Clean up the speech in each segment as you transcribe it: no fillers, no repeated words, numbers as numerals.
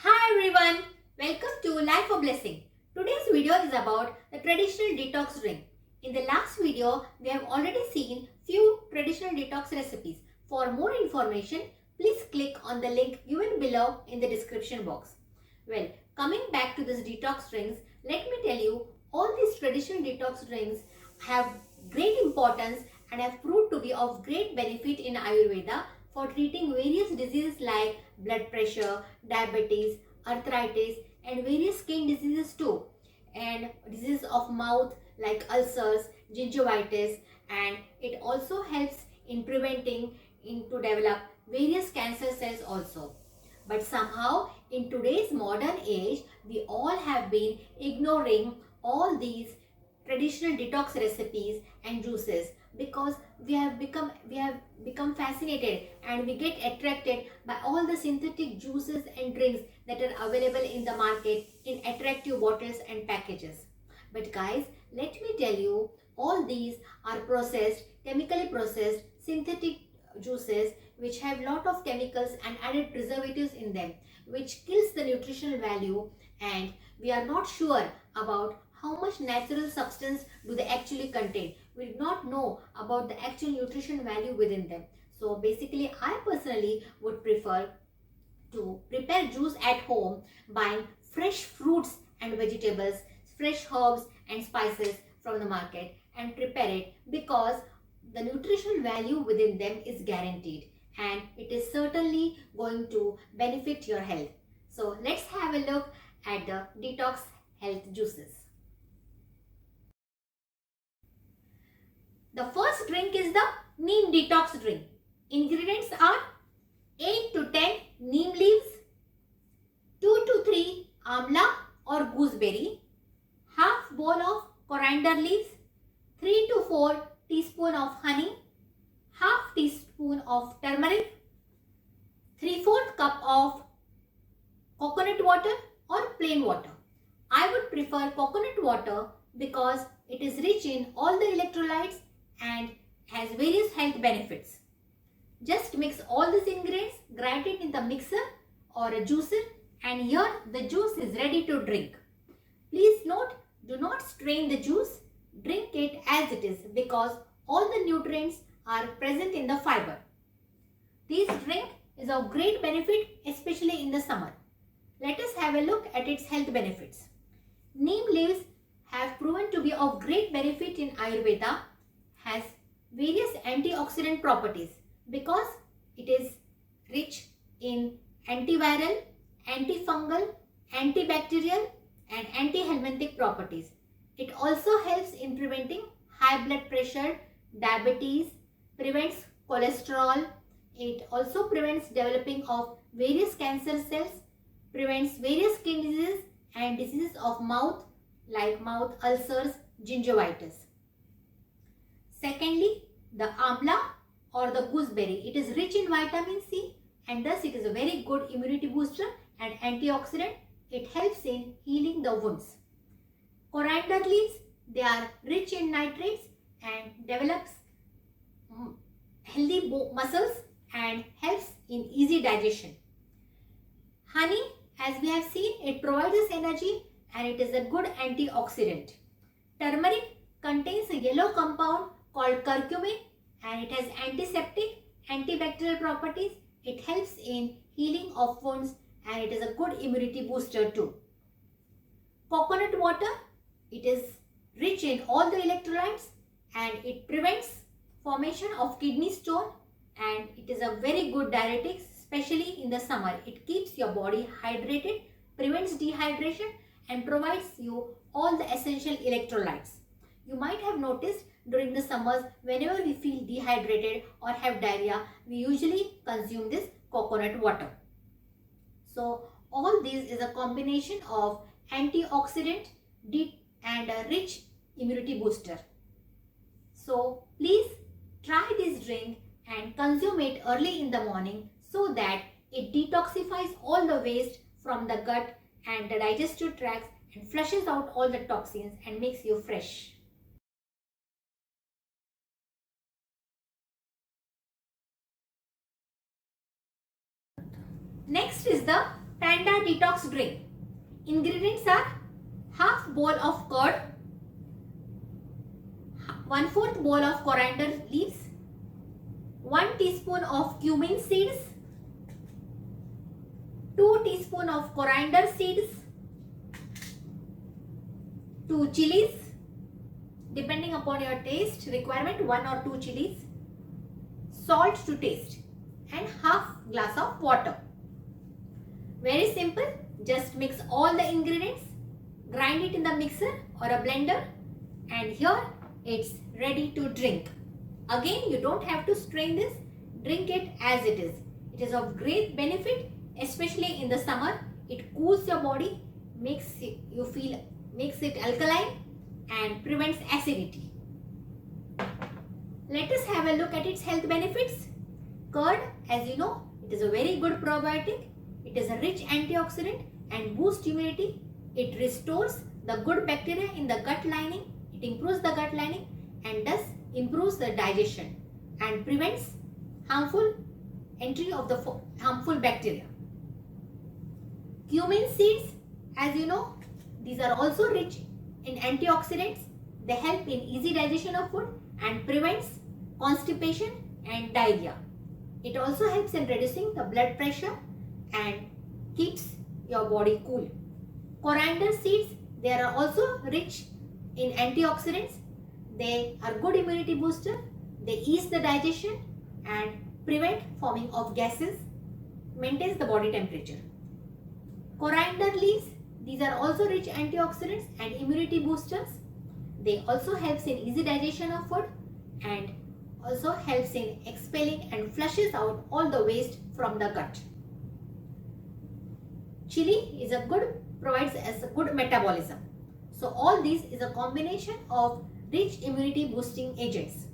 Hi everyone, welcome to Life of Blessing. Today's video is about the traditional detox drink. In the last video, we have already seen few traditional detox recipes. For more information, please click on the link given below in the description box. Well, coming back to this detox drinks, let me tell you, all these traditional detox drinks have great importance and have proved to be of great benefit in Ayurveda for treating various diseases like blood pressure, diabetes, arthritis, and various skin diseases too, and diseases of mouth like ulcers, gingivitis, and it also helps in preventing to develop various cancer cells also. But somehow in today's modern age, we all have been ignoring all these traditional detox recipes and juices because we have become fascinated and we get attracted by all the synthetic juices and drinks that are available in the market in attractive bottles and packages. But guys, let me tell you, all these are processed, chemically processed synthetic juices which have lot of chemicals and added preservatives in them, which kills the nutritional value, and we are not sure about how much natural substance do they actually contain. We do not know about the actual nutrition value within them. So basically, I personally would prefer to prepare juice at home, buying fresh fruits and vegetables, fresh herbs and spices from the market, and prepare it because the nutritional value within them is guaranteed and it is certainly going to benefit your health. So let's have a look at the detox health juices. The first drink is the neem detox drink. Ingredients are 8 to 10 neem leaves, 2 to 3 amla or gooseberry, half bowl of coriander leaves, 3 to 4 teaspoon of honey, half teaspoon of turmeric, 3/4 cup of coconut water or plain water. I would prefer coconut water because it is rich in all the electrolytes and has various health benefits. Just mix all these ingredients, grind it in the mixer or a juicer, and here the juice is ready to drink. Please note, do not strain the juice, drink it as it is because all the nutrients are present in the fiber. This drink is of great benefit, especially in the summer. Let us have a look at its health benefits. Neem leaves have proven to be of great benefit in Ayurveda, has various antioxidant properties because it is rich in antiviral, antifungal, antibacterial and antihelminthic properties. It also helps in preventing high blood pressure, diabetes, prevents cholesterol. It also prevents developing of various cancer cells, prevents various skin diseases and diseases of mouth like mouth ulcers, gingivitis. Secondly, the amla or the gooseberry. It is rich in vitamin C and thus it is a very good immunity booster and antioxidant. It helps in healing the wounds. Coriander leaves, they are rich in nitrates and develops healthy muscles and helps in easy digestion. Honey, as we have seen, it provides us energy and it is a good antioxidant. Turmeric contains a yellow compound called curcumin and it has antiseptic, antibacterial properties. It helps in healing of wounds and it is a good immunity booster too. Coconut water, it is rich in all the electrolytes and it prevents formation of kidney stone and it is a very good diuretic, especially in the summer. It keeps your body hydrated, prevents dehydration and provides you all the essential electrolytes. You might have noticed during the summers, whenever we feel dehydrated or have diarrhea, we usually consume this coconut water. So all these is a combination of antioxidant and a rich immunity booster. So please try this drink and consume it early in the morning so that it detoxifies all the waste from the gut and the digestive tracts and flushes out all the toxins and makes you fresh. Next is the Panda Detox Drink. Ingredients are half bowl of curd, 1/4 bowl of coriander leaves, 1 teaspoon of cumin seeds, 2 teaspoon of coriander seeds, 2 chilies, depending upon your taste requirement, 1 or 2 chilies, salt to taste, and half glass of water. Very simple. Just mix all the ingredients, grind it in the mixer or a blender, and here it's ready to drink. Again, you don't have to strain this. Drink it as it is. It is of great benefit, especially in the summer. It cools your body, makes it alkaline, and prevents acidity. Let us have a look at its health benefits. Curd, as you know, it is a very good probiotic. It is a rich antioxidant and boosts immunity. It restores the good bacteria in the gut lining. It improves the gut lining and thus improves the digestion and prevents harmful entry of the harmful bacteria. Cumin seeds, as you know, these are also rich in antioxidants. They help in easy digestion of food and prevents constipation and diarrhea. It also helps in reducing the blood pressure and keeps your body cool. Coriander seeds, they are also rich in antioxidants. They are good immunity booster. They ease the digestion and prevent forming of gases, maintains the body temperature. Coriander leaves, these are also rich antioxidants and immunity boosters. They also helps in easy digestion of food and also helps in expelling and flushes out all the waste from the gut. Chili provides as a good metabolism. So all these is a combination of rich immunity boosting agents,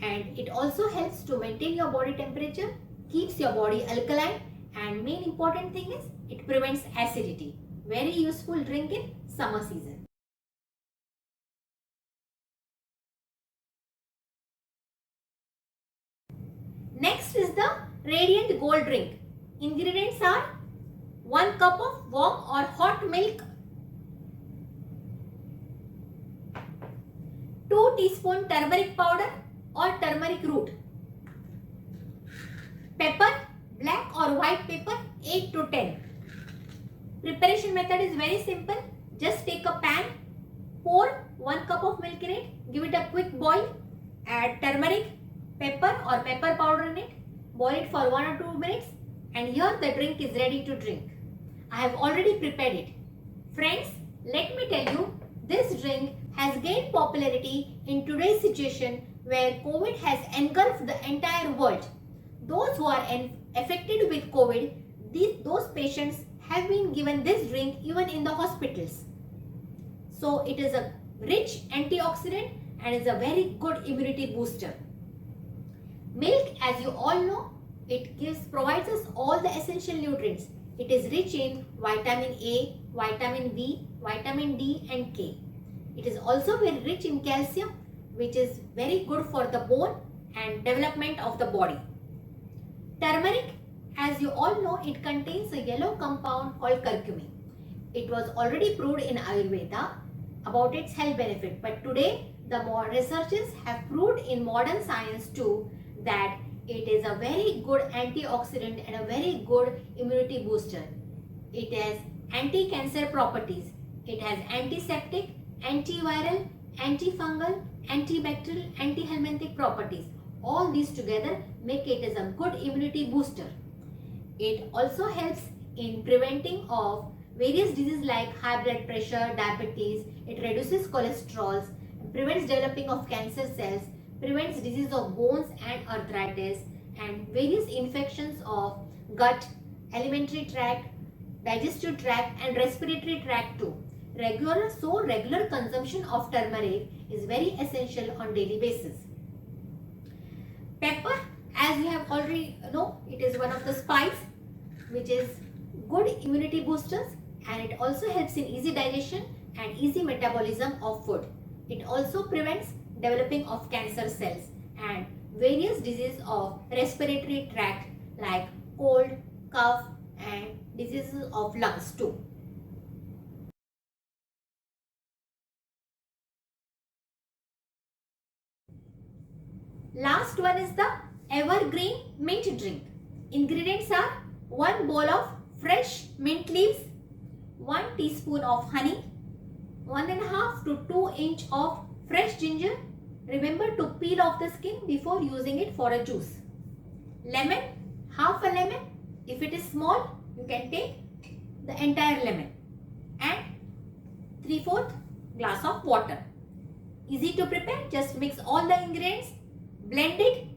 and it also helps to maintain your body temperature, keeps your body alkaline, and main important thing is it prevents acidity. Very useful drink in summer season. Next is the Radiant Gold drink. Ingredients are 1 cup of warm or hot milk, 2 teaspoon turmeric powder or turmeric root, pepper, black or white pepper 8 to 10. Preparation method is very simple. Just take a pan, pour 1 cup of milk in it, give it a quick boil, add turmeric, pepper or pepper powder in it, boil it for 1 or 2 minutes, and here the drink is ready to drink. I have already prepared it. Friends, let me tell you, this drink has gained popularity in today's situation where COVID has engulfed the entire world. Those who are affected with COVID, those patients have been given this drink even in the hospitals. So it is a rich antioxidant and is a very good immunity booster. Milk, as you all know, it provides us all the essential nutrients. It is rich in vitamin A, vitamin B, vitamin D and K. It is also very rich in calcium, which is very good for the bone and development of the body. Turmeric, as you all know, it contains a yellow compound called curcumin. It was already proved in Ayurveda about its health benefit, but today the more researchers have proved in modern science too that it is a very good antioxidant and a very good immunity booster. It has anti-cancer properties. It has antiseptic, antiviral, antifungal, antibacterial, antihelminthic properties. All these together make it as a good immunity booster. It also helps in preventing of various diseases like high blood pressure, diabetes. It reduces cholesterol, prevents developing of cancer cells, prevents disease of bones and arthritis, and various infections of gut, alimentary tract, digestive tract and respiratory tract too. Regular consumption of turmeric is very essential on daily basis. Pepper, as you have already know, it is one of the spice which is good immunity boosters, and it also helps in easy digestion and easy metabolism of food. It also prevents developing of cancer cells and various diseases of respiratory tract like cold, cough and diseases of lungs too. Last one is the evergreen mint drink. Ingredients are 1 bowl of fresh mint leaves, 1 teaspoon of honey, 1.5 to 2 inch of fresh ginger. Remember to peel off the skin before using it for a juice. Lemon, half a lemon. If it is small, you can take the entire lemon. And 3/4 glass of water. Easy to prepare. Just mix all the ingredients, blend it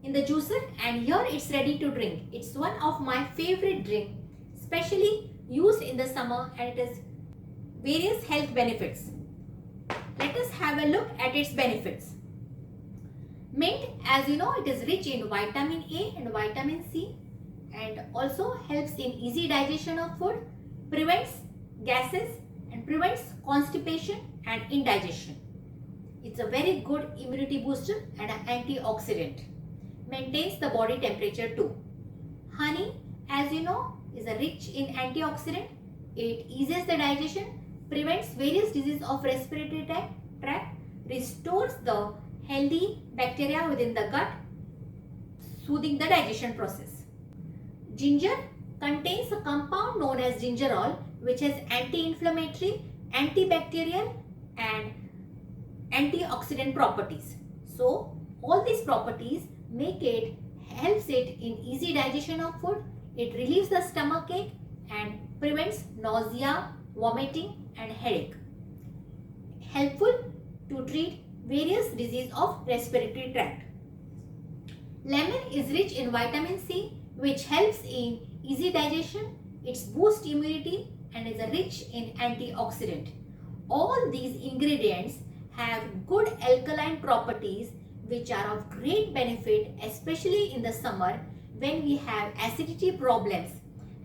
in the juicer, and here it's ready to drink. It's one of my favorite drink, especially used in the summer, and it has various health benefits. Let us have a look at its benefits. Mint, as you know, it is rich in vitamin A and vitamin C and also helps in easy digestion of food, prevents gases and prevents constipation and indigestion. It's a very good immunity booster and an antioxidant. Maintains the body temperature too. Honey, as you know, is a rich in antioxidant. It eases the digestion, prevents various diseases of respiratory tract, restores the healthy bacteria within the gut, soothing the digestion process. Ginger contains a compound known as gingerol, which has anti-inflammatory, antibacterial and antioxidant properties. So all these properties helps it in easy digestion of food. It relieves the stomach ache and prevents nausea, vomiting and headache. Helpful to treat various diseases of respiratory tract. Lemon is rich in vitamin C, which helps in easy digestion. It boosts immunity and is rich in antioxidant. All these ingredients have good alkaline properties which are of great benefit, especially in the summer when we have acidity problems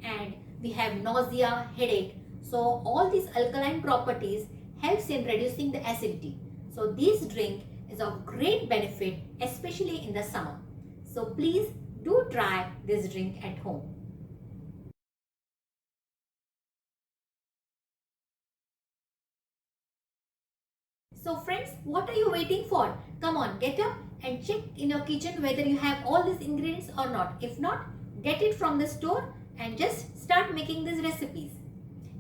and we have nausea, headache. So all these alkaline properties helps in reducing the acidity. So this drink is of great benefit, especially in the summer. So please do try this drink at home. So friends, what are you waiting for? Come on, get up and check in your kitchen whether you have all these ingredients or not. If not, get it from the store and just start making these recipes.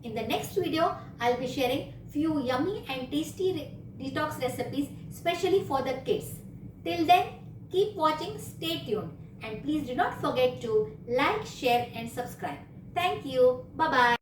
In the next video, I'll be sharing few yummy and tasty detox recipes, especially for the kids. Till then, keep watching, stay tuned, and please do not forget to like, share and subscribe. Thank you. Bye-bye.